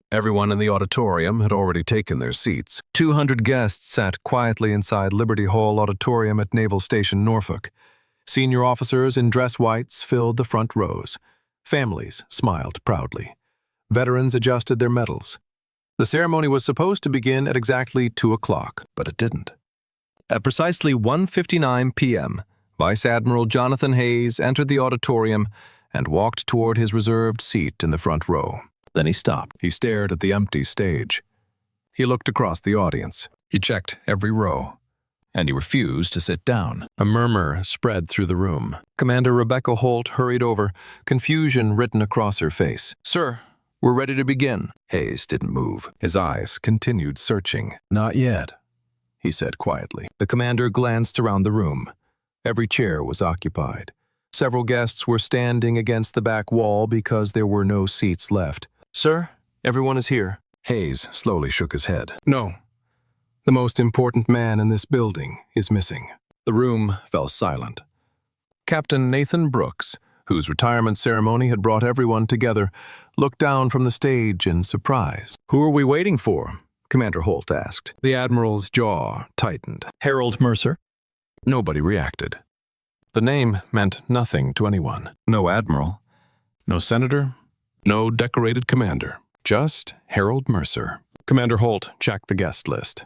Everyone in the auditorium had already taken their seats. 200 guests sat quietly inside Liberty Hall Auditorium at Naval Station, Norfolk. Senior officers in dress whites filled the front rows. Families smiled proudly. Veterans adjusted their medals. The ceremony was supposed to begin at exactly 2 o'clock, but it didn't. At precisely 1:59 p.m., Vice Admiral Jonathan Hayes entered the auditorium and walked toward his reserved seat in the front row. Then he stopped. He stared at the empty stage. He looked across the audience. He checked every row. And he refused to sit down. A murmur spread through the room. Commander Rebecca Holt hurried over, confusion written across her face. "Sir, we're ready to begin." Hayes didn't move. His eyes continued searching. "Not yet," he said quietly. The commander glanced around the room. Every chair was occupied. Several guests were standing against the back wall because there were no seats left. "Sir, everyone is here." Hayes slowly shook his head. "No. The most important man in this building is missing." The room fell silent. Captain Nathan Brooks, whose retirement ceremony had brought everyone together, looked down from the stage in surprise. "Who are we waiting for?" Commander Holt asked. The Admiral's jaw tightened. "Harold Mercer." Nobody reacted. The name meant nothing to anyone. No admiral, no senator, no decorated commander. Just Harold Mercer. Commander Holt checked the guest list.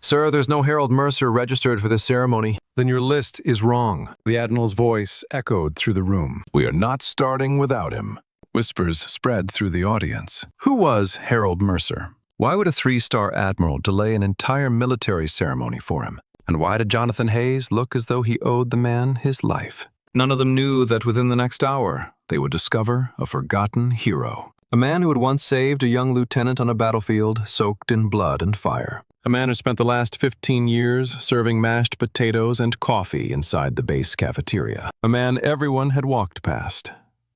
"Sir, there's no Harold Mercer registered for this ceremony." "Then your list is wrong." The Admiral's voice echoed through the room. "We are not starting without him." Whispers spread through the audience. Who was Harold Mercer? Why would a 3-star admiral delay an entire military ceremony for him? And why did Jonathan Hayes look as though he owed the man his life? None of them knew that within the next hour, they would discover a forgotten hero. A man who had once saved a young lieutenant on a battlefield soaked in blood and fire. A man who spent the last 15 years serving mashed potatoes and coffee inside the base cafeteria. A man everyone had walked past.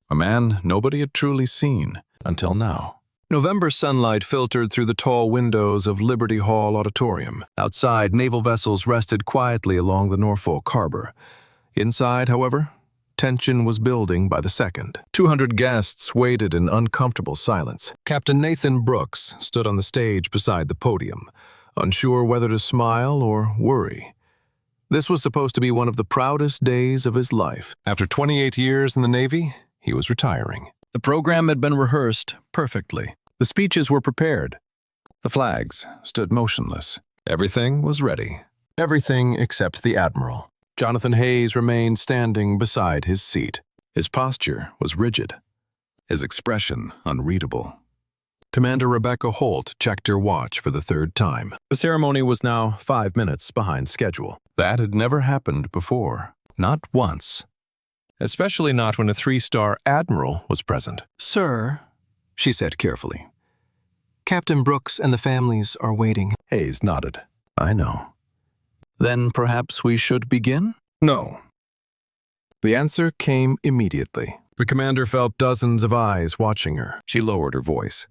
A man nobody had truly seen until now. November sunlight filtered through the tall windows of Liberty Hall Auditorium. Outside, naval vessels rested quietly along the Norfolk harbor. Inside, however, tension was building by the second. 200 guests waited in uncomfortable silence. Captain Nathan Brooks stood on the stage beside the podium, unsure whether to smile or worry. This was supposed to be one of the proudest days of his life. After 28 years in the Navy, he was retiring. The program had been rehearsed perfectly. The speeches were prepared. The flags stood motionless. Everything was ready. Everything except the Admiral. Jonathan Hayes remained standing beside his seat. His posture was rigid. His expression unreadable. Commander Rebecca Holt checked her watch for the 3rd time. The ceremony was now 5 minutes behind schedule. That had never happened before. Not once. Especially not when a 3-star admiral was present. "Sir," she said carefully, "Captain Brooks and the families are waiting." Hayes nodded. "I know." "Then perhaps we should begin?" "No." The answer came immediately. The commander felt dozens of eyes watching her. She lowered her voice.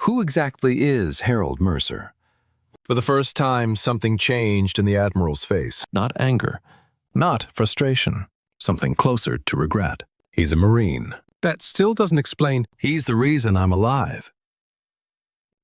"Who exactly is Harold Mercer?" For the first time, something changed in the Admiral's face. Not anger, not frustration. Something closer to regret. "He's a Marine." "That still doesn't explain." "He's the reason I'm alive."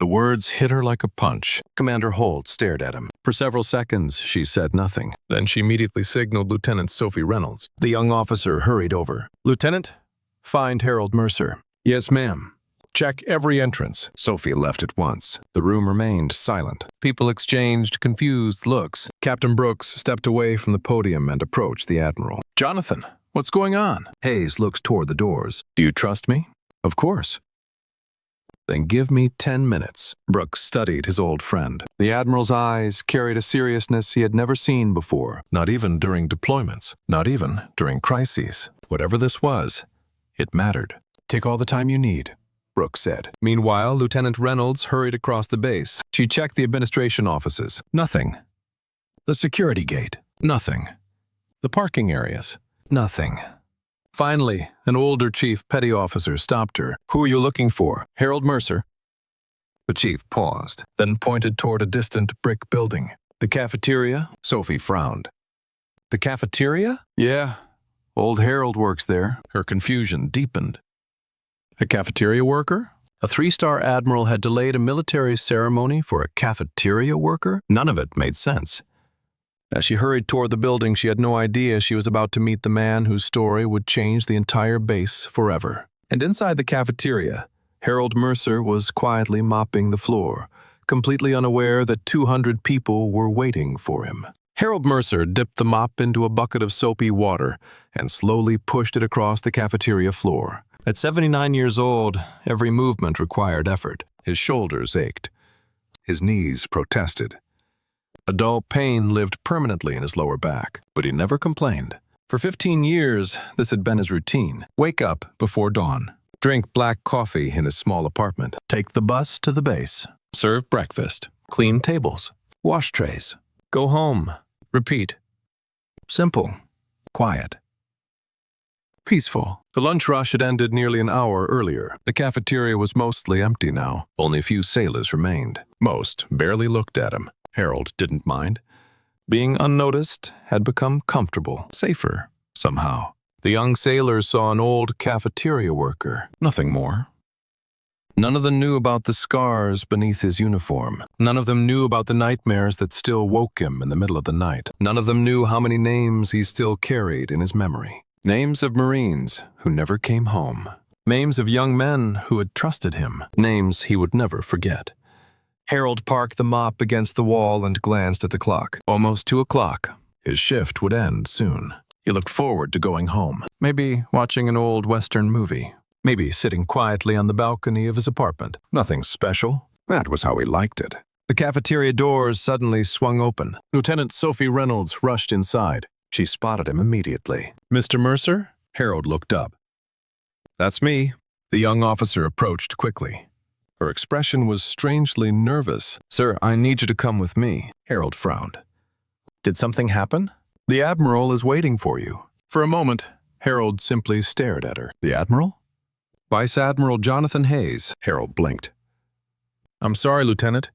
The words hit her like a punch. Commander Holt stared at him. For several seconds, she said nothing. Then she immediately signaled Lieutenant Sophie Reynolds. The young officer hurried over. "Lieutenant, find Harold Mercer." "Yes, ma'am." "Check every entrance." Sophie left at once. The room remained silent. People exchanged confused looks. Captain Brooks stepped away from the podium and approached the Admiral. "Jonathan, what's going on?" Hayes looked toward the doors. "Do you trust me?" "Of course." "Then give me 10 minutes." Brooks studied his old friend. The Admiral's eyes carried a seriousness he had never seen before, not even during deployments, not even during crises. Whatever this was, it mattered. "Take all the time you need," Brooks said. Meanwhile, Lieutenant Reynolds hurried across the base. She checked the administration offices. Nothing. The security gate. Nothing. The parking areas. Nothing. Finally, an older chief petty officer stopped her. "Who are you looking for?" "Harold Mercer." The chief paused, then pointed toward a distant brick building. "The cafeteria?" Sophie frowned. "The cafeteria?" "Yeah. Old Harold works there." Her confusion deepened. "A cafeteria worker?" A three-star admiral had delayed a military ceremony for a cafeteria worker? None of it made sense. As she hurried toward the building, she had no idea she was about to meet the man whose story would change the entire base forever. And inside the cafeteria, Harold Mercer was quietly mopping the floor, completely unaware that 200 people were waiting for him. Harold Mercer dipped the mop into a bucket of soapy water and slowly pushed it across the cafeteria floor. At 79 years old, every movement required effort. His shoulders ached. His knees protested. A dull pain lived permanently in his lower back, but he never complained. For 15 years, this had been his routine. Wake up before dawn. Drink black coffee in his small apartment. Take the bus to the base. Serve breakfast. Clean tables. Wash trays. Go home. Repeat. Simple. Quiet. Peaceful. The lunch rush had ended nearly an hour earlier. The cafeteria was mostly empty now. Only a few sailors remained. Most barely looked at him. Harold didn't mind. Being unnoticed had become comfortable, safer, somehow. The young sailors saw an old cafeteria worker, nothing more. None of them knew about the scars beneath his uniform. None of them knew about the nightmares that still woke him in the middle of the night. None of them knew how many names he still carried in his memory. Names of Marines who never came home. Names of young men who had trusted him. Names he would never forget. Harold parked the mop against the wall and glanced at the clock. Almost 2 o'clock. His shift would end soon. He looked forward to going home. Maybe watching an old Western movie. Maybe sitting quietly on the balcony of his apartment. Nothing special. That was how he liked it. The cafeteria doors suddenly swung open. Lieutenant Sophie Reynolds rushed inside. She spotted him immediately. "Mr. Mercer?" Harold looked up. "That's me." The young officer approached quickly. Her expression was strangely nervous. "Sir, I need you to come with me." Harold frowned. "Did something happen?" "The Admiral is waiting for you." For a moment, Harold simply stared at her. "The Admiral?" "Vice Admiral Jonathan Hayes." Harold blinked. "I'm sorry, Lieutenant.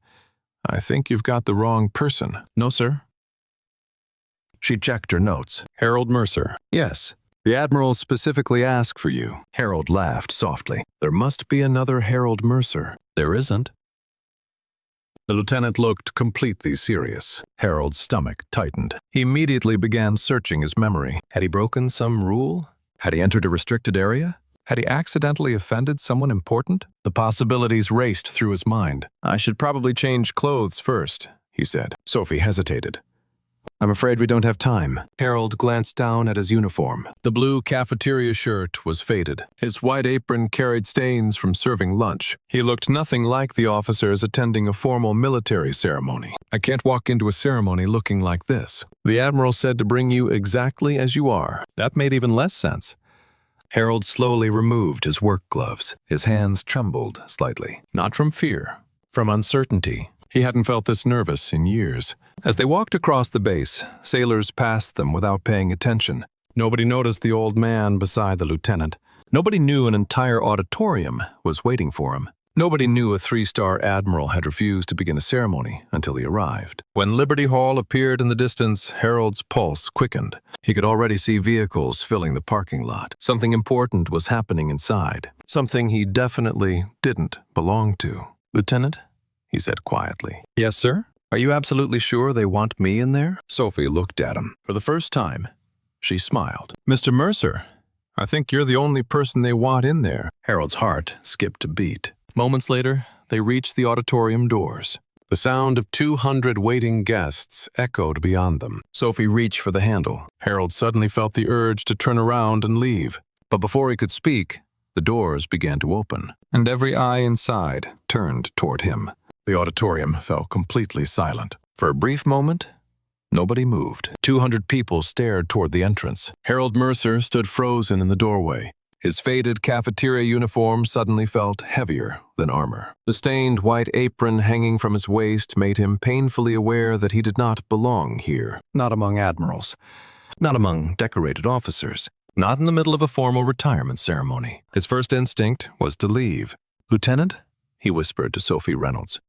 I think you've got the wrong person." "No, sir." She checked her notes. "Harold Mercer." "Yes. The Admiral specifically asked for you." Harold laughed softly. "There must be another Harold Mercer." "There isn't." The lieutenant looked completely serious. Harold's stomach tightened. He immediately began searching his memory. Had he broken some rule? Had he entered a restricted area? Had he accidentally offended someone important? The possibilities raced through his mind. "I should probably change clothes first," he said. Sophie hesitated. "I'm afraid we don't have time." Harold glanced down at his uniform. The blue cafeteria shirt was faded. His white apron carried stains from serving lunch. He looked nothing like the officers attending a formal military ceremony. "I can't walk into a ceremony looking like this. The Admiral said to bring you exactly as you are." That made even less sense. Harold slowly removed his work gloves. His hands trembled slightly. Not from fear, from uncertainty. He hadn't felt this nervous in years. As they walked across the base, sailors passed them without paying attention. Nobody noticed the old man beside the lieutenant. Nobody knew an entire auditorium was waiting for him. Nobody knew a three-star admiral had refused to begin a ceremony until he arrived. When Liberty Hall appeared in the distance, Harold's pulse quickened. He could already see vehicles filling the parking lot. Something important was happening inside. Something he definitely didn't belong to. "Lieutenant?" he said quietly. "Yes, sir? Are you absolutely sure they want me in there?" Sophie looked at him. For the first time, she smiled. "Mr. Mercer, I think you're the only person they want in there." Harold's heart skipped a beat. Moments later, they reached the auditorium doors. The sound of 200 waiting guests echoed beyond them. Sophie reached for the handle. Harold suddenly felt the urge to turn around and leave. But before he could speak, the doors began to open, and every eye inside turned toward him. The auditorium fell completely silent. For a brief moment, nobody moved. 200 people stared toward the entrance. Harold Mercer stood frozen in the doorway. His faded cafeteria uniform suddenly felt heavier than armor. The stained white apron hanging from his waist made him painfully aware that he did not belong here. Not among admirals. Not among decorated officers. Not in the middle of a formal retirement ceremony. His first instinct was to leave. "Lieutenant?" he whispered to Sophie Reynolds.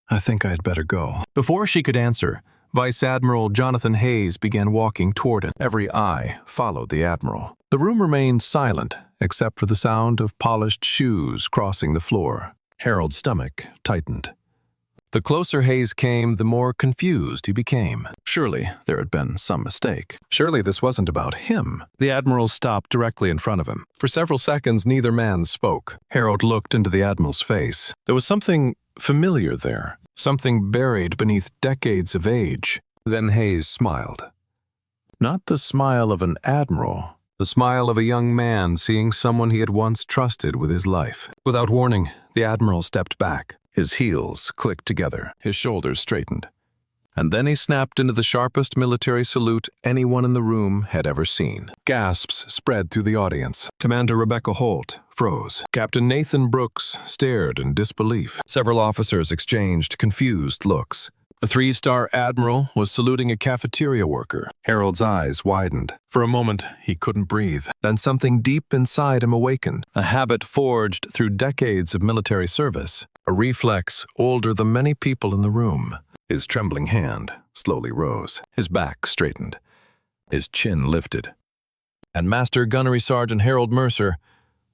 "I think I'd better go." Before she could answer, Vice Admiral Jonathan Hayes began walking toward it. Every eye followed the Admiral. The room remained silent except for the sound of polished shoes crossing the floor. Harold's stomach tightened. The closer Hayes came, the more confused he became. Surely there had been some mistake. Surely this wasn't about him. The Admiral stopped directly in front of him. For several seconds, neither man spoke. Harold looked into the Admiral's face. There was something familiar there, something buried beneath decades of age. Then Hayes smiled. Not the smile of an admiral, the smile of a young man seeing someone he had once trusted with his life. Without warning, the Admiral stepped back. His heels clicked together, his shoulders straightened. And then he snapped into the sharpest military salute anyone in the room had ever seen. Gasps spread through the audience. Commander Rebecca Holt froze. Captain Nathan Brooks stared in disbelief. Several officers exchanged confused looks. The three-star Admiral was saluting a cafeteria worker. Harold's eyes widened. For a moment, he couldn't breathe. Then something deep inside him awakened, a habit forged through decades of military service, a reflex older than many people in the room. His trembling hand slowly rose. His back straightened. His chin lifted. And Master Gunnery Sergeant Harold Mercer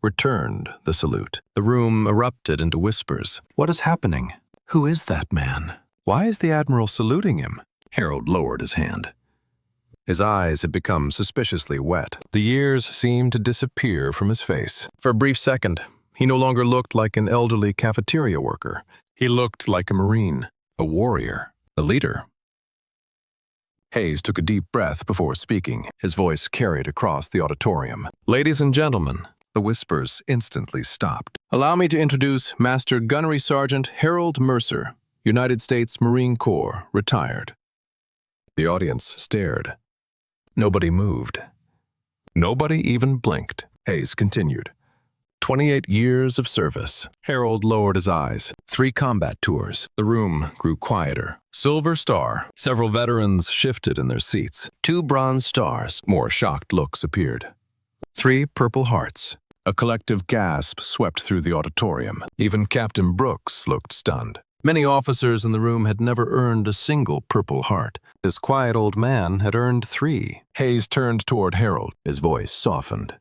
returned the salute. The room erupted into whispers. What is happening? Who is that man? Why is the Admiral saluting him? Harold lowered his hand. His eyes had become suspiciously wet. The years seemed to disappear from his face. For a brief second, he no longer looked like an elderly cafeteria worker. He looked like a Marine, a warrior, a leader. Hayes took a deep breath before speaking. His voice carried across the auditorium. Ladies and gentlemen, the whispers instantly stopped. Allow me to introduce Master Gunnery Sergeant Harold Mercer, United States Marine Corps, retired. The audience stared. Nobody moved. Nobody even blinked. Hayes continued. 28 years of service. Harold lowered his eyes. 3 combat tours. The room grew quieter. Silver Star. Several veterans shifted in their seats. 2 Bronze Stars. More shocked looks appeared. 3 Purple Hearts. A collective gasp swept through the auditorium. Even Captain Brooks looked stunned. Many officers in the room had never earned a single Purple Heart. This quiet old man had earned 3. Hayes turned toward Harold. His voice softened.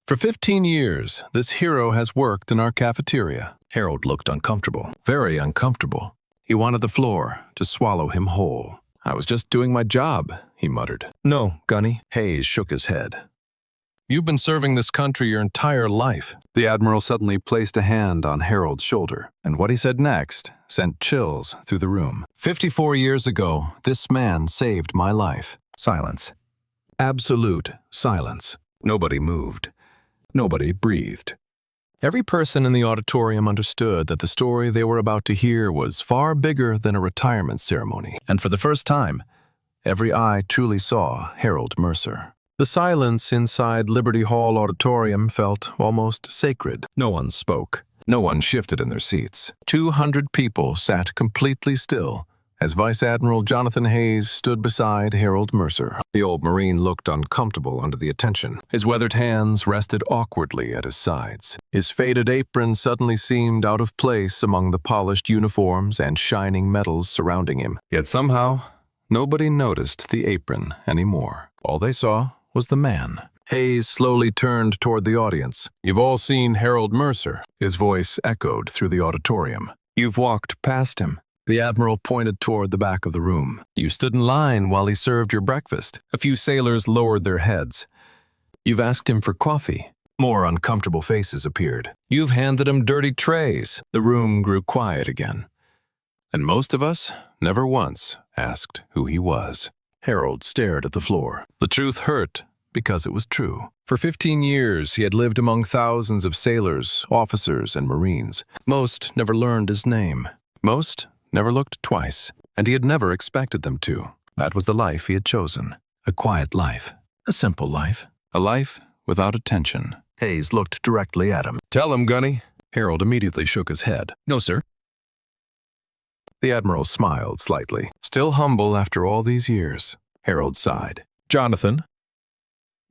For 15 years, this hero has worked in our cafeteria. Harold looked uncomfortable, very uncomfortable. He wanted the floor to swallow him whole. I was just doing my job, he muttered. No, Gunny. Hayes shook his head. You've been serving this country your entire life. The Admiral suddenly placed a hand on Harold's shoulder, and what he said next sent chills through the room. 54 years ago, this man saved my life. Silence. Absolute silence. Nobody moved. Nobody breathed. Every person in the auditorium understood that the story they were about to hear was far bigger than a retirement ceremony. And for the first time, every eye truly saw Harold Mercer. The silence inside Liberty Hall Auditorium felt almost sacred. No one spoke. No one shifted in their seats. 200 people sat completely still as Vice Admiral Jonathan Hayes stood beside Harold Mercer. The old Marine looked uncomfortable under the attention. His weathered hands rested awkwardly at his sides. His faded apron suddenly seemed out of place among the polished uniforms and shining medals surrounding him. Yet somehow, nobody noticed the apron anymore. All they saw was the man. Hayes slowly turned toward the audience. You've all seen Harold Mercer. His voice echoed through the auditorium. You've walked past him. The Admiral pointed toward the back of the room. You stood in line while he served your breakfast. A few sailors lowered their heads. You've asked him for coffee. More uncomfortable faces appeared. You've handed him dirty trays. The room grew quiet again. And most of us never once asked who he was. Harold stared at the floor. The truth hurt because it was true. For 15 years, he had lived among thousands of sailors, officers, and Marines. Most never learned his name. Most never looked twice. And he had never expected them to. That was the life he had chosen. A quiet life. A simple life. A life without attention. Hayes looked directly at him. Tell him, Gunny. Harold immediately shook his head. No, sir. The Admiral smiled slightly. Still humble after all these years. Harold sighed. Jonathan.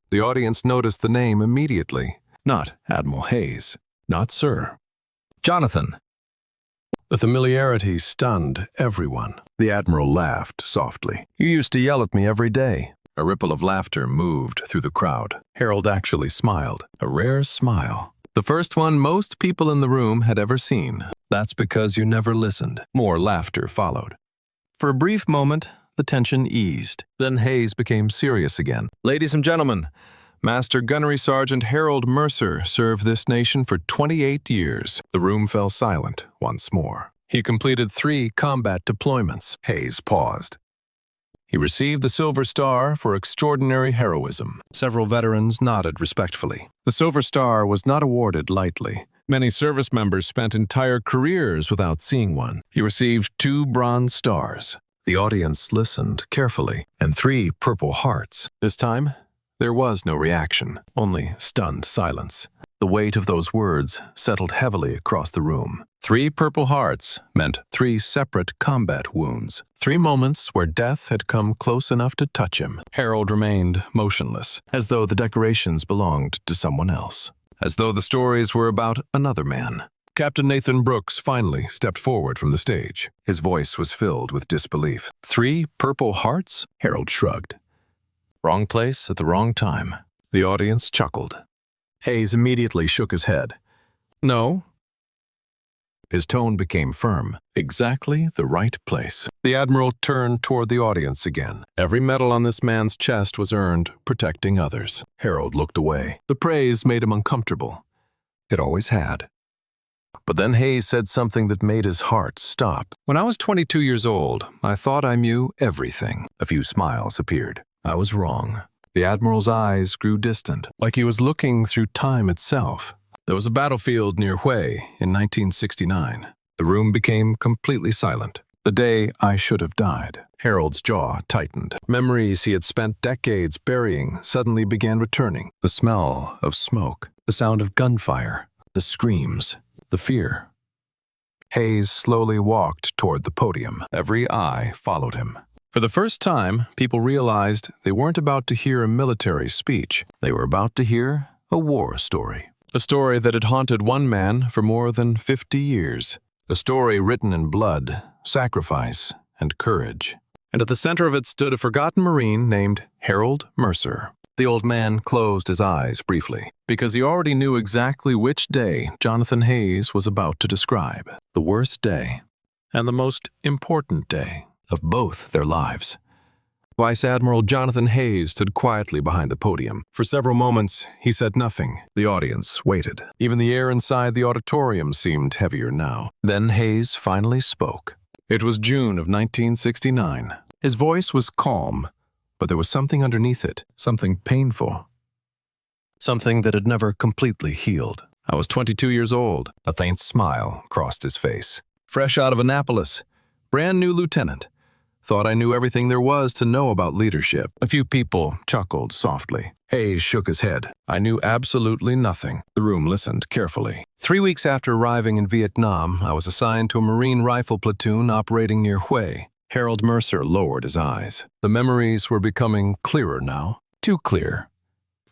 The audience noticed the name immediately. Not Admiral Hayes. Not Sir. Jonathan. The familiarity stunned everyone. The Admiral laughed softly. You used to yell at me every day. A ripple of laughter moved through the crowd. Harold actually smiled, a rare smile. The first one most people in the room had ever seen. That's because you never listened. More laughter followed. For a brief moment, the tension eased. Then Hayes became serious again. Ladies and gentlemen, Master Gunnery Sergeant Harold Mercer served this nation for 28 years. The room fell silent once more. He completed 3 combat deployments. Hayes paused. He received the Silver Star for extraordinary heroism. Several veterans nodded respectfully. The Silver Star was not awarded lightly. Many service members spent entire careers without seeing one. He received 2 Bronze Stars. The audience listened carefully, and 3 Purple Hearts. This time, there was no reaction, only stunned silence. The weight of those words settled heavily across the room. 3 Purple Hearts meant 3 separate combat wounds. 3 moments where death had come close enough to touch him. Harold remained motionless, as though the decorations belonged to someone else. As though the stories were about another man. Captain Nathan Brooks finally stepped forward from the stage. His voice was filled with disbelief. 3 Purple Hearts? Harold shrugged. Wrong place at the wrong time. The audience chuckled. Hayes immediately shook his head. No. His tone became firm. Exactly the right place. The Admiral turned toward the audience again. Every medal on this man's chest was earned protecting others. Harold looked away. The praise made him uncomfortable. It always had. But then Hayes said something that made his heart stop. When I was 22 years old, I thought I knew everything. A few smiles appeared. I was wrong. The Admiral's eyes grew distant, like he was looking through time itself. There was a battlefield near Hue in 1969. The room became completely silent. The day I should have died. Harold's jaw tightened. Memories he had spent decades burying suddenly began returning. The smell of smoke, the sound of gunfire, the screams, the fear. Hayes slowly walked toward the podium. Every eye followed him. For the first time, people realized they weren't about to hear a military speech. They were about to hear a war story. A story that had haunted one man for more than 50 years. A story written in blood, sacrifice, and courage. And at the center of it stood a forgotten Marine named Harold Mercer. The old man closed his eyes briefly, because he already knew exactly which day Jonathan Hayes was about to describe. The worst day, and the most important day of both their lives. Vice Admiral Jonathan Hayes stood quietly behind the podium. For several moments, he said nothing. The audience waited. Even the air inside the auditorium seemed heavier now. Then Hayes finally spoke. It was June of 1969. His voice was calm, but there was something underneath it, something painful. Something that had never completely healed. I was 22 years old. A faint smile crossed his face. Fresh out of Annapolis. Brand new lieutenant. Thought I knew everything there was to know about leadership. A few people chuckled softly. Hayes shook his head. I knew absolutely nothing. The room listened carefully. 3 weeks after arriving in Vietnam, I was assigned to a Marine rifle platoon operating near Hue. Harold Mercer lowered his eyes. The memories were becoming clearer now. Too clear.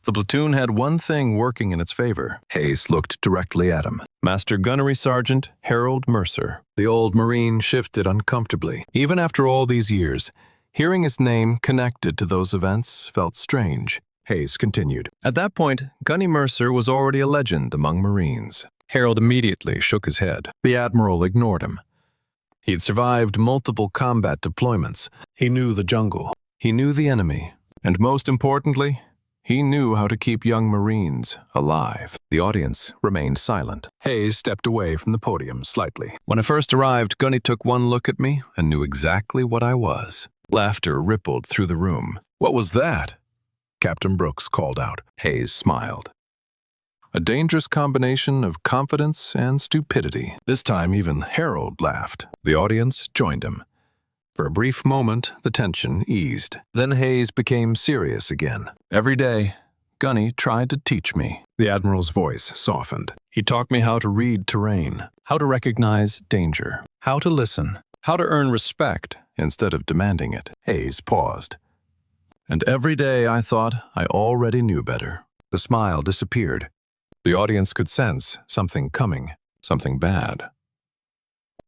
The platoon had one thing working in its favor. Hayes looked directly at him. Master Gunnery Sergeant Harold Mercer. The old Marine shifted uncomfortably. Even after all these years, hearing his name connected to those events felt strange. Hayes continued. At that point, Gunny Mercer was already a legend among Marines. Harold immediately shook his head. The Admiral ignored him. He'd survived multiple combat deployments. He knew the jungle. He knew the enemy. And most importantly, he knew how to keep young Marines alive. The audience remained silent. Hayes stepped away from the podium slightly. When I first arrived, Gunny took one look at me and knew exactly what I was. Laughter rippled through the room. What was that? Captain Brooks called out. Hayes smiled. A dangerous combination of confidence and stupidity. This time even Harold laughed. The audience joined him. For a brief moment, the tension eased. Then Hayes became serious again. Every day, Gunny tried to teach me. The Admiral's voice softened. He taught me how to read terrain, how to recognize danger, how to listen, how to earn respect instead of demanding it. Hayes paused. And every day I thought I already knew better. The smile disappeared. The audience could sense something coming, something bad.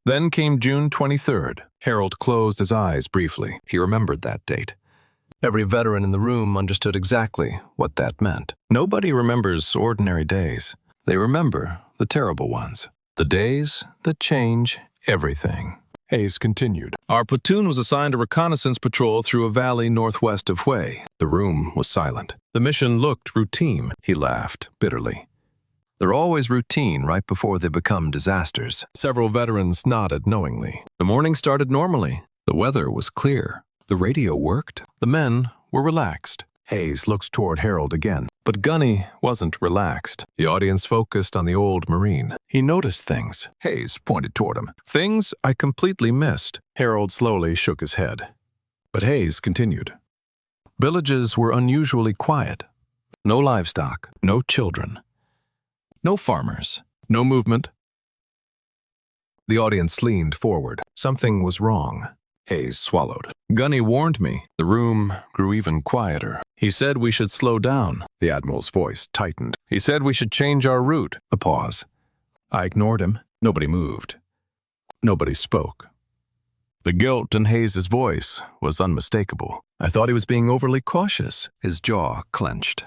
Then came June 23rd. Harold closed his eyes briefly. He remembered that date. Every veteran in the room understood exactly what that meant. Nobody remembers ordinary days. They remember the terrible ones. The days that change everything. Hayes continued. Our platoon was assigned a reconnaissance patrol through a valley northwest of Hue. The room was silent. The mission looked routine. He laughed bitterly. They're always routine right before they become disasters. Several veterans nodded knowingly. The morning started normally. The weather was clear. The radio worked. The men were relaxed. Hayes looked toward Harold again. But Gunny wasn't relaxed. The audience focused on the old Marine. He noticed things. Hayes pointed toward him. Things I completely missed. Harold slowly shook his head. But Hayes continued. Villages were unusually quiet. No livestock, no children, no farmers, no movement. The audience leaned forward. Something was wrong. Hayes swallowed. Gunny warned me. The room grew even quieter. He said we should slow down. The Admiral's voice tightened. He said we should change our route. A pause. I ignored him. Nobody moved. Nobody spoke. The guilt in Hayes's voice was unmistakable. I thought he was being overly cautious. His jaw clenched.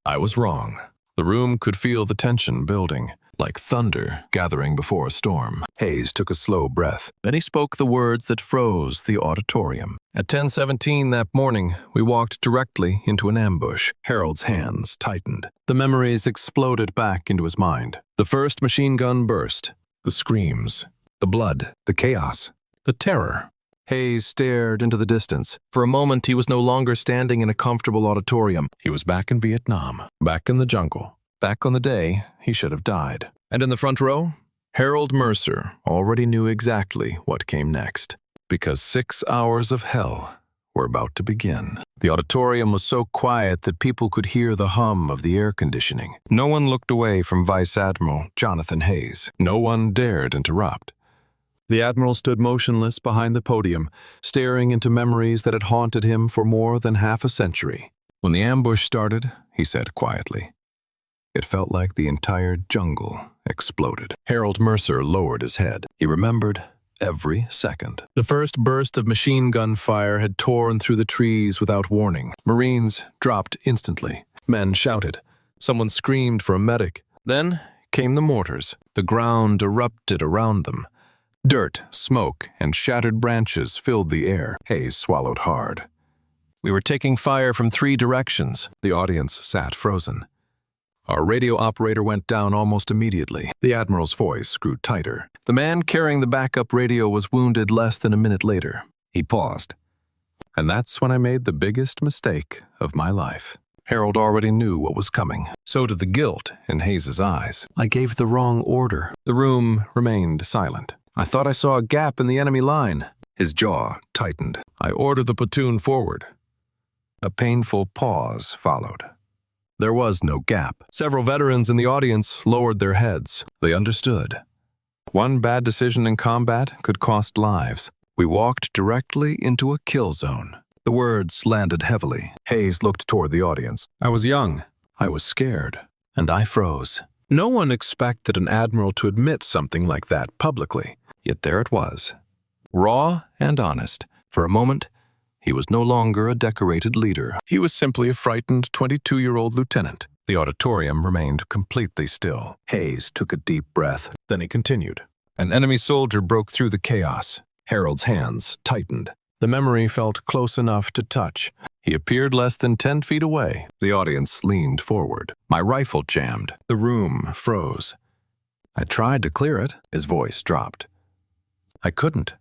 I was wrong. The room could feel the tension building, like thunder gathering before a storm. Hayes took a slow breath. Then he spoke the words that froze the auditorium. At 10:17 that morning, we walked directly into an ambush. Harold's hands tightened. The memories exploded back into his mind. The first machine gun burst. The screams. The blood. The chaos. The terror. Hayes stared into the distance. For a moment, he was no longer standing in a comfortable auditorium. He was back in Vietnam, back in the jungle, back on the day he should have died. And in the front row, Harold Mercer already knew exactly what came next, because 6 hours of hell were about to begin. The auditorium was so quiet that people could hear the hum of the air conditioning. No one looked away from Vice Admiral Jonathan Hayes. No one dared interrupt. The Admiral stood motionless behind the podium, staring into memories that had haunted him for more than half a century. When the ambush started, he said quietly, it felt like the entire jungle exploded. Harold Mercer lowered his head. He remembered every second. The first burst of machine gun fire had torn through the trees without warning. Marines dropped instantly. Men shouted. Someone screamed for a medic. Then came the mortars. The ground erupted around them. Dirt, smoke, and shattered branches filled the air. Hayes swallowed hard. We were taking fire from 3 directions. The audience sat frozen. Our radio operator went down almost immediately. The Admiral's voice grew tighter. The man carrying the backup radio was wounded less than a minute later. He paused. And that's when I made the biggest mistake of my life. Harold already knew what was coming. So did the guilt in Hayes's eyes. I gave the wrong order. The room remained silent. I thought I saw a gap in the enemy line. His jaw tightened. I ordered the platoon forward. A painful pause followed. There was no gap. Several veterans in the audience lowered their heads. They understood. One bad decision in combat could cost lives. We walked directly into a kill zone. The words landed heavily. Hayes looked toward the audience. I was young. I was scared. And I froze. No one expected an admiral to admit something like that publicly. Yet there it was. Raw and honest. For a moment, he was no longer a decorated leader. He was simply a frightened 22-year-old lieutenant. The auditorium remained completely still. Hayes took a deep breath. Then he continued. An enemy soldier broke through the chaos. Harold's hands tightened. The memory felt close enough to touch. He appeared less than 10 feet away. The audience leaned forward. My rifle jammed. The room froze. I tried to clear it. His voice dropped. I couldn't.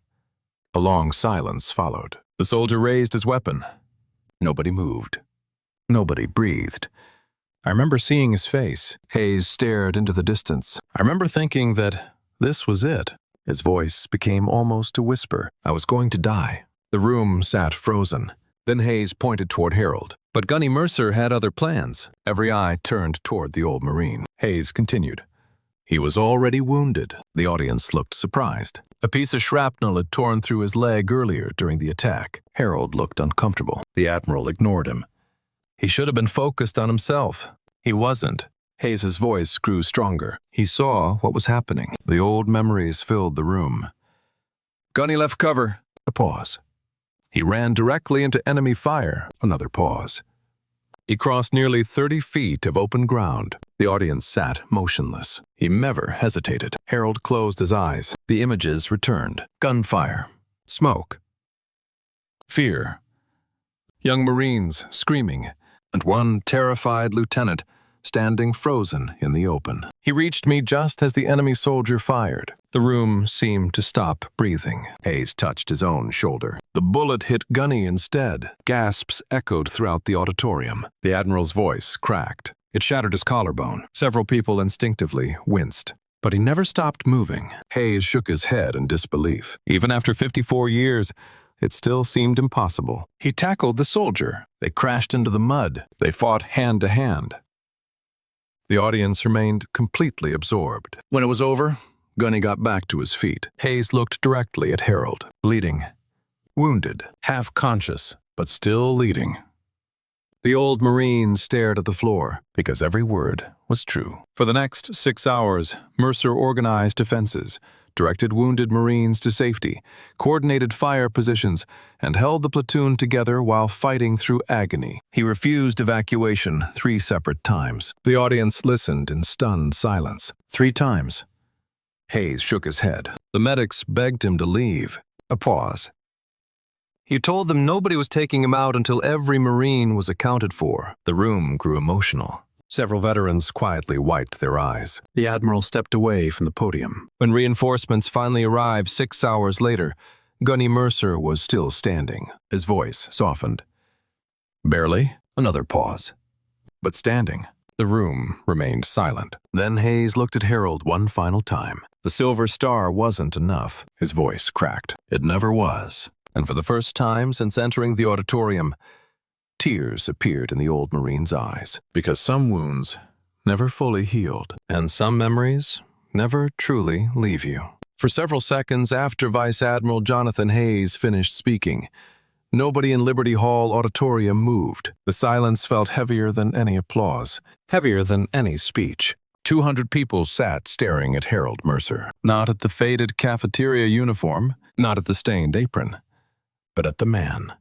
A long silence followed. The soldier raised his weapon. Nobody moved. Nobody breathed. I remember seeing his face. Hayes stared into the distance. I remember thinking that this was it. His voice became almost a whisper. I was going to die. The room sat frozen. Then Hayes pointed toward Harold. But Gunny Mercer had other plans. Every eye turned toward the old Marine. Hayes continued. He was already wounded. The audience looked surprised. A piece of shrapnel had torn through his leg earlier during the attack. Harold looked uncomfortable. The Admiral ignored him. He should have been focused on himself. He wasn't. Hayes's voice grew stronger. He saw what was happening. The old memories filled the room. Gunny left cover. A pause. He ran directly into enemy fire. Another pause. He crossed nearly 30 feet of open ground. The audience sat motionless. He never hesitated. Harold closed his eyes. The images returned. Gunfire. Smoke. Fear. Young Marines screaming, and one terrified lieutenant standing frozen in the open. He reached me just as the enemy soldier fired. The room seemed to stop breathing. Hayes touched his own shoulder. The bullet hit Gunny instead. Gasps echoed throughout the auditorium. The Admiral's voice cracked. It shattered his collarbone. Several people instinctively winced. But he never stopped moving. Hayes shook his head in disbelief. Even after 54 years, it still seemed impossible. He tackled the soldier. They crashed into the mud. They fought hand to hand. The audience remained completely absorbed. When it was over, Gunny got back to his feet. Hayes looked directly at Harold, bleeding, wounded, half-conscious, but still leading. The old Marine stared at the floor, because every word was true. For the next 6 hours, Mercer organized defenses, directed wounded Marines to safety, coordinated fire positions, and held the platoon together while fighting through agony. He refused evacuation 3 separate times. The audience listened in stunned silence. 3 times. Hayes shook his head. The medics begged him to leave. A pause. He told them nobody was taking him out until every Marine was accounted for. The room grew emotional. Several veterans quietly wiped their eyes. The Admiral stepped away from the podium. When reinforcements finally arrived 6 hours later, Gunny Mercer was still standing. His voice softened. Barely. Another pause. But standing. The room remained silent. Then Hayes looked at Harold one final time. The silver star wasn't enough. His voice cracked. It never was. And for the first time since entering the auditorium, tears appeared in the old Marine's eyes, because some wounds never fully healed, and some memories never truly leave you. For several seconds after Vice Admiral Jonathan Hayes finished speaking, nobody in Liberty Hall auditorium moved. The silence felt heavier than any applause, heavier than any speech. 200 people sat staring at Harold Mercer, not at the faded cafeteria uniform, not at the stained apron, but at the man,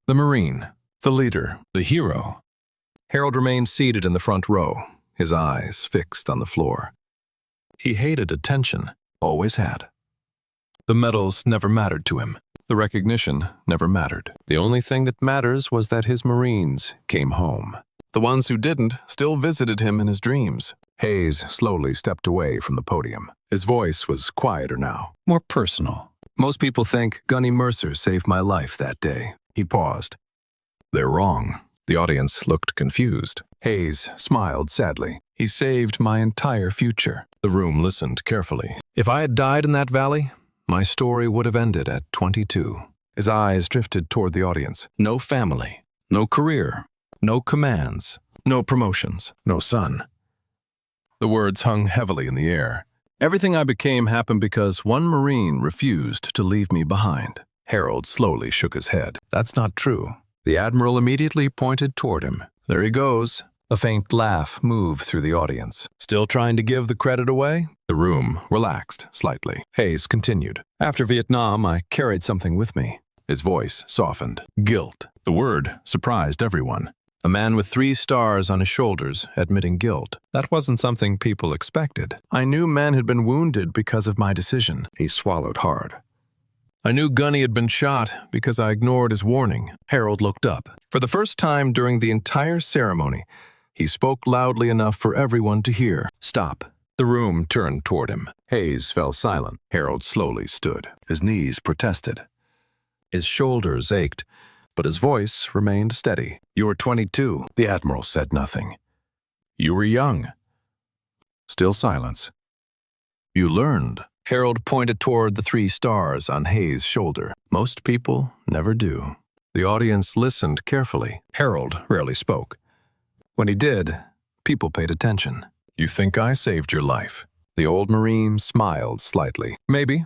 the Marine, the leader, the hero. Harold remained seated in the front row, his eyes fixed on the floor. He hated attention, always had. The medals never mattered to him. The recognition never mattered. The only thing that matters was that his Marines came home. The ones who didn't still visited him in his dreams. Hayes slowly stepped away from the podium. His voice was quieter now, more personal. Most people think Gunny Mercer saved my life that day. He paused. They're wrong. The audience looked confused. Hayes smiled sadly. He saved my entire future. The room listened carefully. If I had died in that valley, my story would have ended at 22. His eyes drifted toward the audience. No family, no career, no commands, no promotions, no son. The words hung heavily in the air. Everything I became happened because one Marine refused to leave me behind. Harold slowly shook his head. That's not true. The Admiral immediately pointed toward him. There he goes. A faint laugh moved through the audience. Still trying to give the credit away? The room relaxed slightly. Hayes continued. After Vietnam, I carried something with me. His voice softened. Guilt. The word surprised everyone. A man with 3 stars on his shoulders admitting guilt. That wasn't something people expected. I knew men had been wounded because of my decision. He swallowed hard. I knew Gunny had been shot because I ignored his warning. Harold looked up. For the first time during the entire ceremony, he spoke loudly enough for everyone to hear. Stop. The room turned toward him. Hayes fell silent. Harold slowly stood. His knees protested. His shoulders ached, but his voice remained steady. You were 22. The Admiral said nothing. You were young. Still silence. You learned. Harold pointed toward the 3 stars on Hayes' shoulder. Most people never do. The audience listened carefully. Harold rarely spoke. When he did, people paid attention. You think I saved your life? The old Marine smiled slightly. Maybe.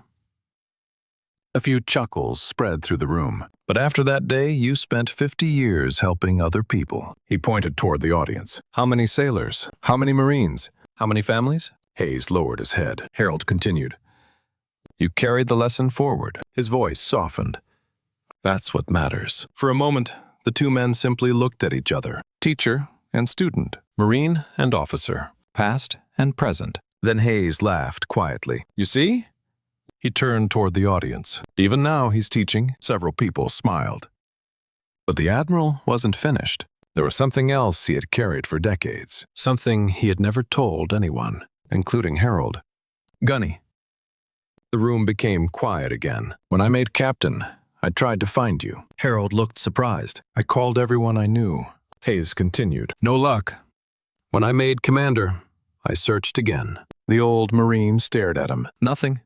A few chuckles spread through the room. But after that day, you spent 50 years helping other people. He pointed toward the audience. How many sailors? How many Marines? How many families? Hayes lowered his head. Harold continued. You carried the lesson forward. His voice softened. That's what matters. For a moment, the two men simply looked at each other. Teacher and student, Marine and officer, past and present. Then Hayes laughed quietly. You see? He turned toward the audience. Even now he's teaching. Several people smiled. But the Admiral wasn't finished. There was something else he had carried for decades. Something he had never told anyone, including Harold. Gunny. The room became quiet again. When I made captain, I tried to find you. Harold looked surprised. I called everyone I knew. Hayes continued. No luck. When I made commander, I searched again. The old Marine stared at him. Nothing.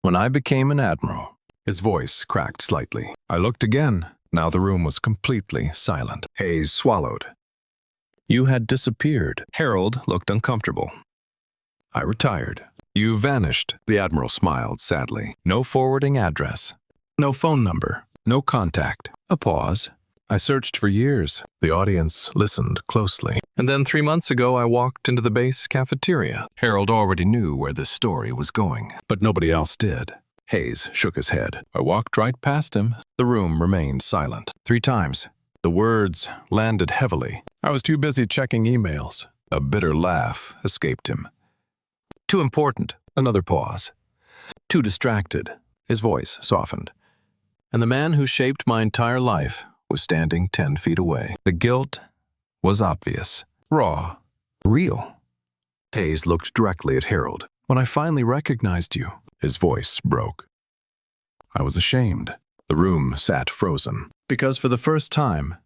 When I became an admiral, his voice cracked slightly. I looked again. Now the room was completely silent. Hayes swallowed. You had disappeared. Harold looked uncomfortable. I retired. You vanished. The Admiral smiled sadly. No forwarding address. No phone number. No contact. A pause. I searched for years. The audience listened closely. And then 3 months ago, I walked into the base cafeteria. Harold already knew where this story was going, but nobody else did. Hayes shook his head. I walked right past him. The room remained silent. 3 times. The words landed heavily. I was too busy checking emails. A bitter laugh escaped him. Too important. Another pause. Too distracted. His voice softened. And the man who shaped my entire life was standing 10 feet away. The guilt was obvious, raw, real. Hayes looked directly at Harold. When I finally recognized you, his voice broke. I was ashamed. The room sat frozen, because for the first time,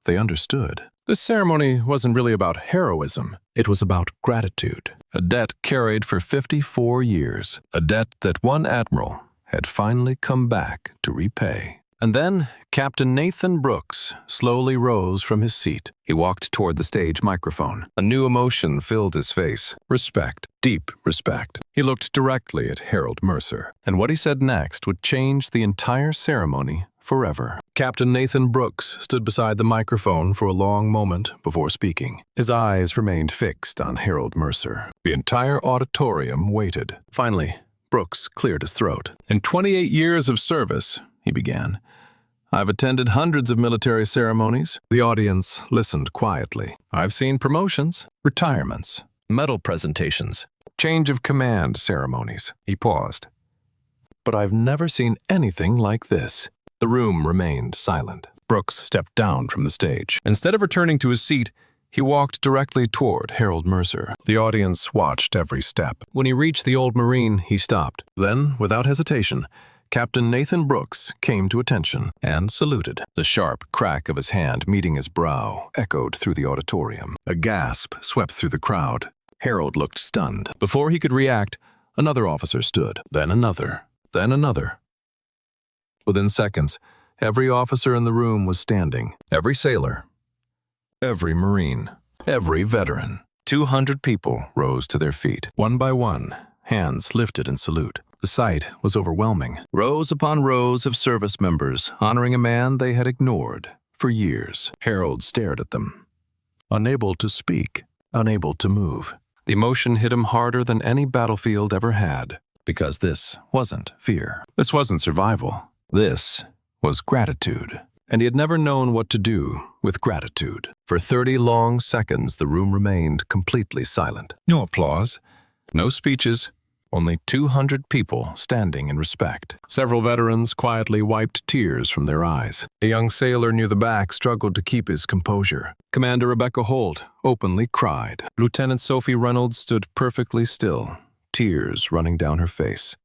they understood. This ceremony wasn't really about heroism. It was about gratitude, a debt carried for 54 years, a debt that one admiral had finally come back to repay. And then Captain Nathan Brooks slowly rose from his seat. He walked toward the stage microphone. A new emotion filled his face. Respect, deep respect. He looked directly at Harold Mercer, and what he said next would change the entire ceremony forever. Captain Nathan Brooks stood beside the microphone for a long moment before speaking. His eyes remained fixed on Harold Mercer. The entire auditorium waited. Finally, Brooks cleared his throat. In 28 years of service, he began, I've attended hundreds of military ceremonies. The audience listened quietly. I've seen promotions, retirements, medal presentations, change of command ceremonies. He paused. But I've never seen anything like this. The room remained silent. Brooks stepped down from the stage. Instead of returning to his seat, he walked directly toward Harold Mercer. The audience watched every step. When he reached the old Marine, he stopped. Then, without hesitation, Captain Nathan Brooks came to attention and saluted. The sharp crack of his hand meeting his brow echoed through the auditorium. A gasp swept through the crowd. Harold looked stunned. Before he could react, another officer stood, then another, then another. Within seconds, every officer in the room was standing. Every sailor, every Marine, every veteran. 200 people rose to their feet. One by one, hands lifted in salute. The sight was overwhelming. Rows upon rows of service members honoring a man they had ignored for years. Harold stared at them, unable to speak, unable to move. The emotion hit him harder than any battlefield ever had, because this wasn't fear. This wasn't survival. This was gratitude. And he had never known what to do with gratitude. For 30 long seconds, the room remained completely silent. No applause, no speeches, only 200 people standing in respect. Several veterans quietly wiped tears from their eyes. A young sailor near the back struggled to keep his composure. Commander Rebecca Holt openly cried. Lieutenant Sophie Reynolds stood perfectly still, tears running down her face.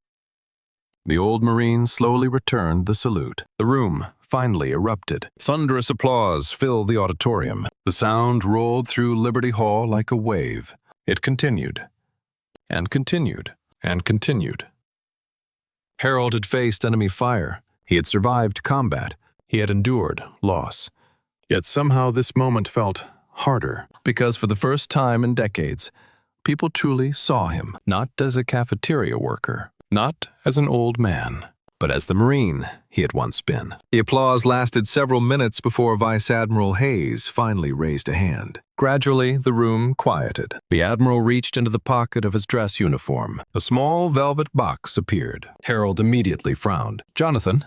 The old Marine slowly returned the salute. The room finally erupted. Thunderous applause filled the auditorium. The sound rolled through Liberty Hall like a wave. It continued, and continued, and continued. Harold had faced enemy fire. He had survived combat. He had endured loss. Yet somehow this moment felt harder, because for the first time in decades, people truly saw him, not as a cafeteria worker, not as an old man, but as the Marine he had once been. The applause lasted several minutes before Vice Admiral Hayes finally raised a hand. Gradually, the room quieted. The Admiral reached into the pocket of his dress uniform. A small velvet box appeared. Harold immediately frowned. Jonathan,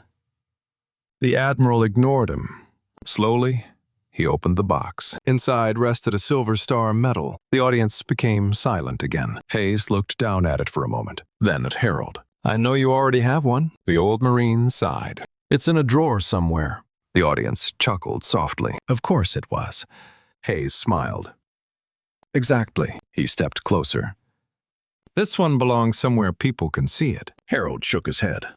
The Admiral ignored him. Slowly, he opened the box. Inside rested a Silver Star medal. The audience became silent again. Hayes looked down at it for a moment, then at Harold. "I know you already have one." The old Marine sighed. "It's in a drawer somewhere." The audience chuckled softly. Of course it was. Hayes smiled. "Exactly." He stepped closer. "This one belongs somewhere people can see it." Harold shook his head.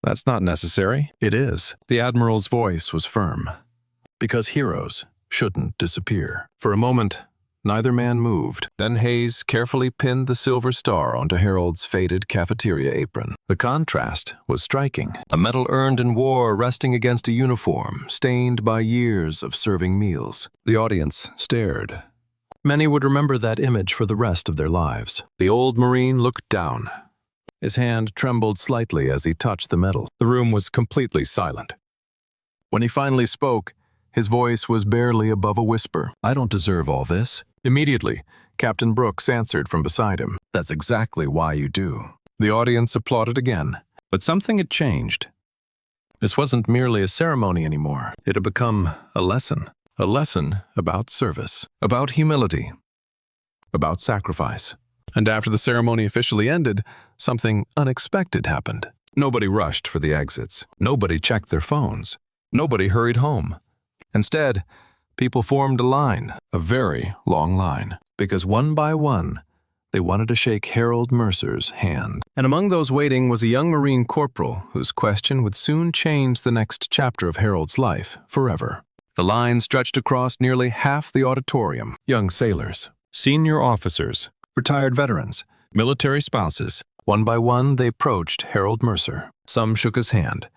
"That's not necessary." "It is." The Admiral's voice was firm. "Because heroes shouldn't disappear." For a moment, neither man moved. Then Hayes carefully pinned the Silver Star onto Harold's faded cafeteria apron. The contrast was striking. A medal earned in war resting against a uniform, stained by years of serving meals. The audience stared. Many would remember that image for the rest of their lives. The old Marine looked down. His hand trembled slightly as he touched the medal. The room was completely silent. When he finally spoke, his voice was barely above a whisper. "I don't deserve all this." Immediately, Captain Brooks answered from beside him. "That's exactly why you do." The audience applauded again, but something had changed. This wasn't merely a ceremony anymore. It had become a lesson. A lesson about service, about humility, about sacrifice. And after the ceremony officially ended, something unexpected happened. Nobody rushed for the exits. Nobody checked their phones. Nobody hurried home. Instead, people formed a line, a very long line, because one by one, they wanted to shake Harold Mercer's hand. And among those waiting was a young Marine corporal whose question would soon change the next chapter of Harold's life forever. The line stretched across nearly half the auditorium. Young sailors, senior officers, retired veterans, military spouses. One by one, they approached Harold Mercer. Some shook his hand.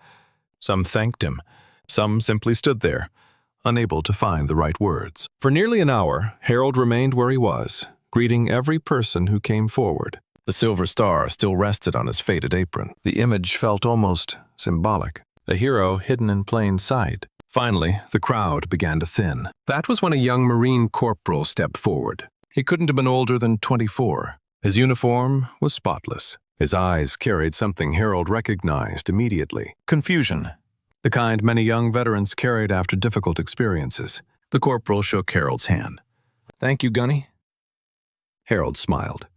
Some thanked him. Some simply stood there, unable to find the right words. For nearly an hour, Harold remained where he was, greeting every person who came forward. The Silver Star still rested on his faded apron. The image felt almost symbolic, a hero hidden in plain sight. Finally, the crowd began to thin. That was when a young Marine corporal stepped forward. He couldn't have been older than 24. His uniform was spotless. His eyes carried something Harold recognized immediately. Confusion, the kind many young veterans carried after difficult experiences. The corporal shook Harold's hand. "Thank you, Gunny." Harold smiled.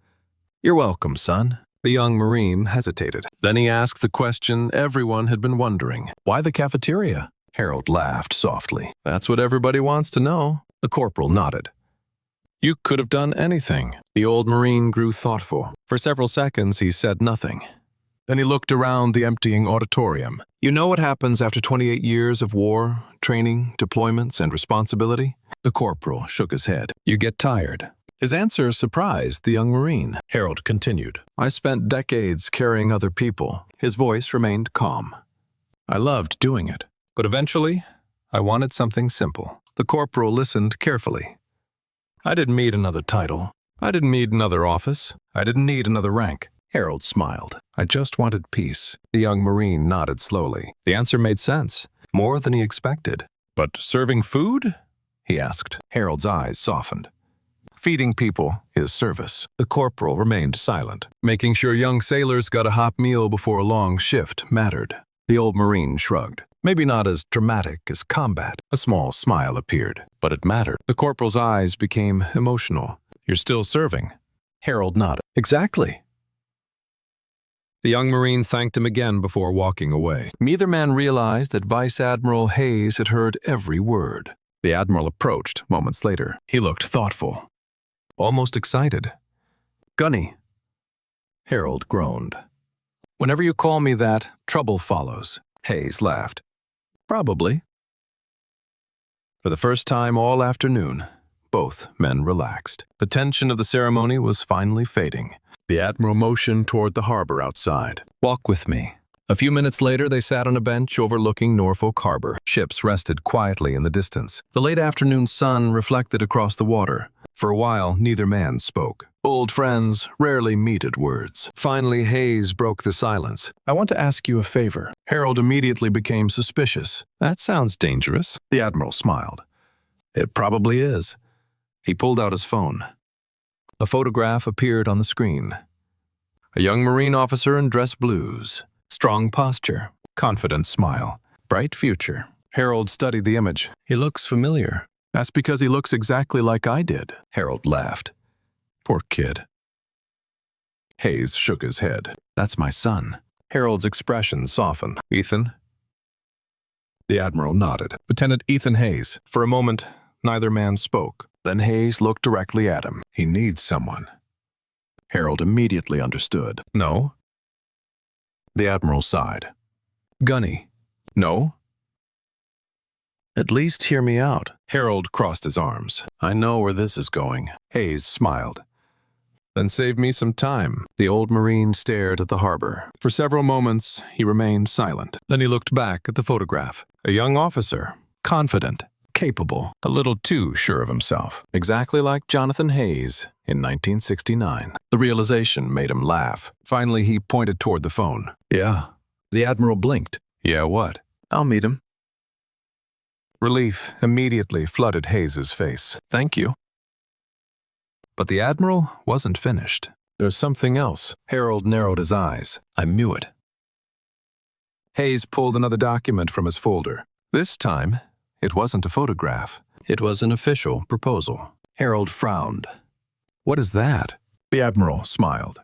"You're welcome, son." The young Marine hesitated. Then he asked the question everyone had been wondering. "Why the cafeteria?" Harold laughed softly. "That's what everybody wants to know." The corporal nodded. "You could have done anything." The old Marine grew thoughtful. For several seconds, he said nothing. Then he looked around the emptying auditorium. "You know what happens after 28 years of war, training, deployments, and responsibility?" The corporal shook his head. "You get tired." His answer surprised the young Marine. Harold continued. "I spent decades carrying other people." His voice remained calm. "I loved doing it. But eventually, I wanted something simple." The corporal listened carefully. "I didn't need another title. I didn't need another office. I didn't need another rank." Harold smiled. "I just wanted peace." The young Marine nodded slowly. The answer made sense, more than he expected. "But serving food?" he asked. Harold's eyes softened. "Feeding people is service." The corporal remained silent. Making sure young sailors got a hot meal before a long shift mattered. The old Marine shrugged. Maybe not as dramatic as combat. A small smile appeared, but it mattered. The corporal's eyes became emotional. "You're still serving?" Harold nodded. "Exactly." The young Marine thanked him again before walking away. Neither man realized that Vice Admiral Hayes had heard every word. The Admiral approached moments later. He looked thoughtful, almost excited. "Gunny." Harold groaned. "Whenever you call me that, trouble follows." Hayes laughed. "Probably." For the first time all afternoon, both men relaxed. The tension of the ceremony was finally fading. The Admiral motioned toward the harbor outside. "Walk with me." A few minutes later, they sat on a bench overlooking Norfolk Harbor. Ships rested quietly in the distance. The late afternoon sun reflected across the water. For a while, neither man spoke. Old friends rarely meted words. Finally, Hayes broke the silence. "I want to ask you a favor." Harold immediately became suspicious. "That sounds dangerous." The Admiral smiled. "It probably is." He pulled out his phone. A photograph appeared on the screen. A young Marine officer in dress blues. Strong posture, confident smile. bright future. Harold studied the image. He looks familiar. That's because he looks exactly like I did. Harold laughed. Poor kid. Hayes shook his head. That's my son. Harold's expression softened. Ethan? The Admiral nodded. Lieutenant Ethan Hayes. For a moment, neither man spoke. Then Hayes looked directly at him. He needs someone. Harold immediately understood. No? The Admiral sighed. Gunny. No? At least hear me out. Harold crossed his arms. I know where this is going. Hayes smiled. Then save me some time. The old Marine stared at the harbor. For several moments, he remained silent. Then he looked back at the photograph. A young officer, confident, capable, a little too sure of himself. Exactly like Jonathan Hayes in 1969. The realization made him laugh. Finally, he pointed toward the phone. Yeah. The Admiral blinked. Yeah, what? I'll meet him. Relief immediately flooded Hayes's face. Thank you. But the Admiral wasn't finished. There's something else. Harold narrowed his eyes. I knew it. Hayes pulled another document from his folder. This time, it wasn't a photograph. It was an official proposal. Harold frowned. What is that? The Admiral smiled.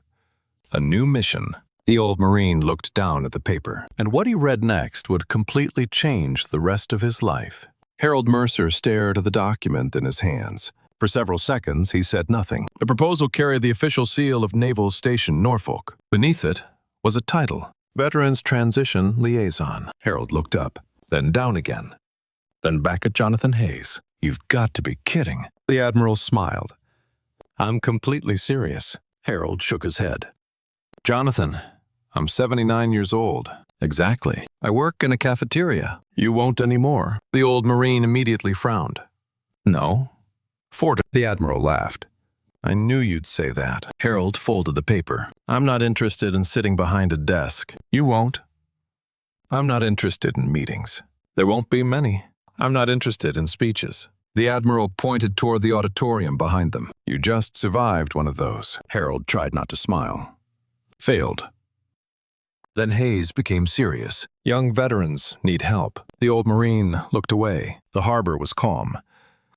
A new mission. The old Marine looked down at the paper, and what he read next would completely change the rest of his life. Harold Mercer stared at the document in his hands. For several seconds, he said nothing. The proposal carried the official seal of Naval Station Norfolk. Beneath it was a title, Veterans Transition Liaison. Harold looked up, then down again, then back at Jonathan Hayes. You've got to be kidding. The Admiral smiled. I'm completely serious. Harold shook his head. Jonathan, I'm 79 years old. Exactly. I work in a cafeteria. You won't anymore. The old Marine immediately frowned. No. Ford. The Admiral laughed. I knew you'd say that. Harold folded the paper. I'm not interested in sitting behind a desk. You won't. I'm not interested in meetings. There won't be many. I'm not interested in speeches. The Admiral pointed toward the auditorium behind them. You just survived one of those. Harold tried not to smile. Failed. Then Hayes became serious. Young veterans need help. The old Marine looked away. The harbor was calm.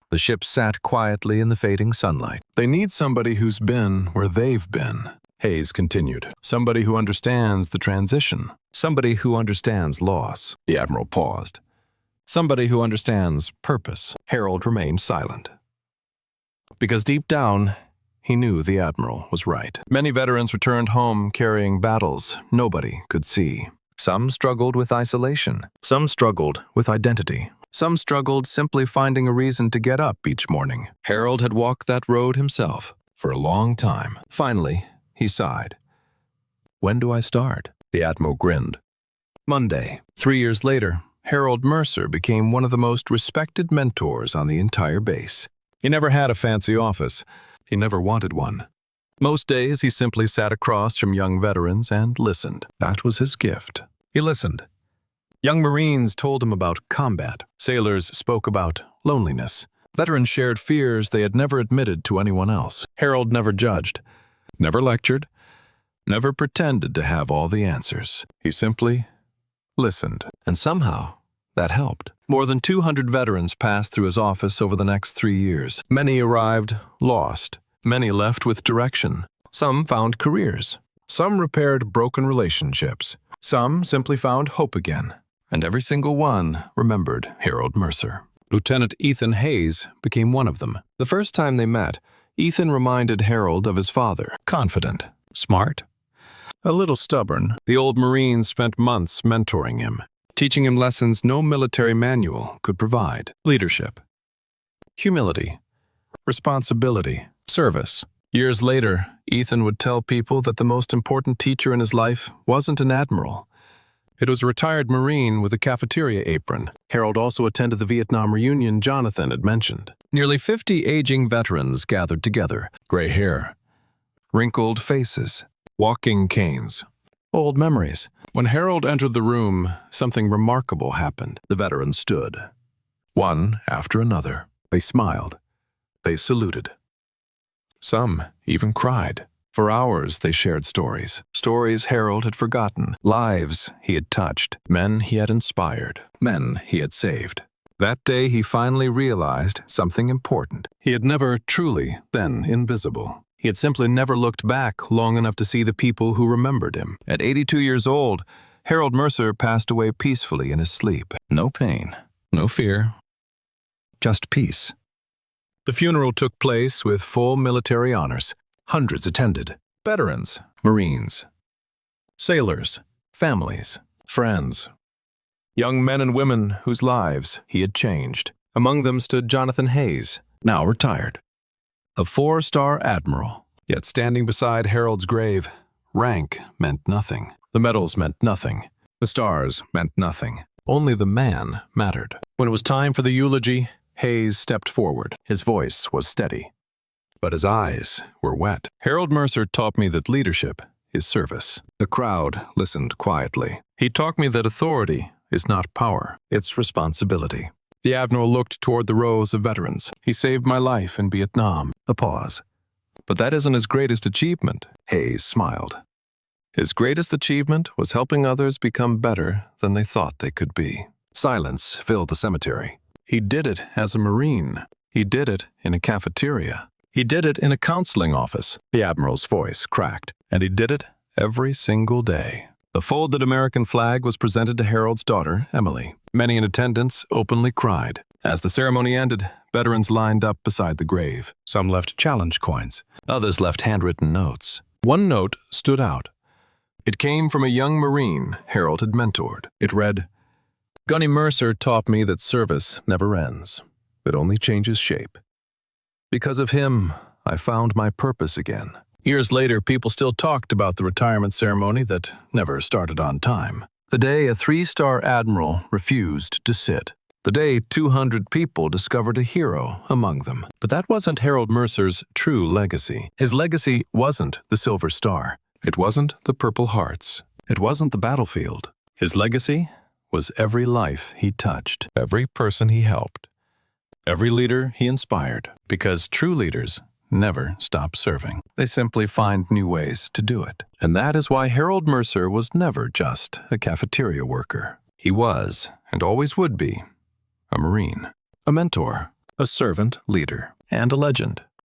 The ship sat quietly in the fading sunlight. They need somebody who's been where they've been. Hayes continued. Somebody who understands the transition. Somebody who understands loss. The Admiral paused. Somebody who understands purpose. Harold remained silent. Because deep down, he knew the Admiral was right. Many veterans returned home carrying battles nobody could see. Some struggled with isolation. Some struggled with identity. Some struggled simply finding a reason to get up each morning. Harold had walked that road himself for a long time. Finally, he sighed. When do I start? The Admiral grinned. Monday. 3 years later, Harold Mercer became one of the most respected mentors on the entire base. He never had a fancy office. He never wanted one. Most days, he simply sat across from young veterans and listened. That was his gift. He listened. Young Marines told him about combat. Sailors spoke about loneliness. Veterans shared fears they had never admitted to anyone else. Harold never judged, never lectured, never pretended to have all the answers. He simply listened. And somehow, that helped. More than 200 veterans passed through his office over the next 3 years. Many arrived lost. Many left with direction. Some found careers. Some repaired broken relationships. Some simply found hope again. And every single one remembered Harold Mercer. Lieutenant Ethan Hayes became one of them. The first time they met, Ethan reminded Harold of his father. Confident, smart, a little stubborn. The old Marine spent months mentoring him, teaching him lessons no military manual could provide. Leadership, humility, responsibility, service. Years later, Ethan would tell people that the most important teacher in his life wasn't an admiral. It was a retired Marine with a cafeteria apron. Harold also attended the Vietnam reunion Jonathan had mentioned. Nearly 50 aging veterans gathered together. Gray hair, wrinkled faces, walking canes, old memories. When Harold entered the room, something remarkable happened. The veterans stood, one after another. They smiled. They saluted. Some even cried. For hours, they shared stories. Stories Harold had forgotten, lives he had touched, men he had inspired, men he had saved. That day, he finally realized something important. He had never truly been invisible. He had simply never looked back long enough to see the people who remembered him. At 82 years old, Harold Mercer passed away peacefully in his sleep. No pain, no fear, just peace. The funeral took place with full military honors. Hundreds attended. Veterans, Marines, sailors, families, friends. Young men and women whose lives he had changed. Among them stood Jonathan Hayes, now retired. A 4-star admiral. Yet standing beside Harold's grave, rank meant nothing. The medals meant nothing. The stars meant nothing. Only the man mattered. When it was time for the eulogy, Hayes stepped forward. His voice was steady, but his eyes were wet. Harold Mercer taught me that leadership is service. The crowd listened quietly. He taught me that authority is not power, it's responsibility. The Admiral looked toward the rows of veterans. He saved my life in Vietnam. A pause. But that isn't his greatest achievement. Hayes smiled. His greatest achievement was helping others become better than they thought they could be. Silence filled the cemetery. He did it as a Marine. He did it in a cafeteria. He did it in a counseling office. The Admiral's voice cracked. And he did it every single day. The folded American flag was presented to Harold's daughter, Emily. Many in attendance openly cried. As the ceremony ended, veterans lined up beside the grave. Some left challenge coins. Others left handwritten notes. One note stood out. It came from a young Marine Harold had mentored. It read, "Gunny Mercer taught me that service never ends. It only changes shape. Because of him, I found my purpose again." Years later, people still talked about the retirement ceremony that never started on time. The day a 3-star admiral refused to sit. The day 200 people discovered a hero among them. But that wasn't Harold Mercer's true legacy. His legacy wasn't the Silver Star. It wasn't the Purple Hearts. It wasn't the battlefield. His legacy was every life he touched, every person he helped, every leader he inspired. Because true leaders never stop serving. They simply find new ways to do it. And that is why Harold Mercer was never just a cafeteria worker. He was, and always would be, a Marine, a mentor, a servant leader, and a legend.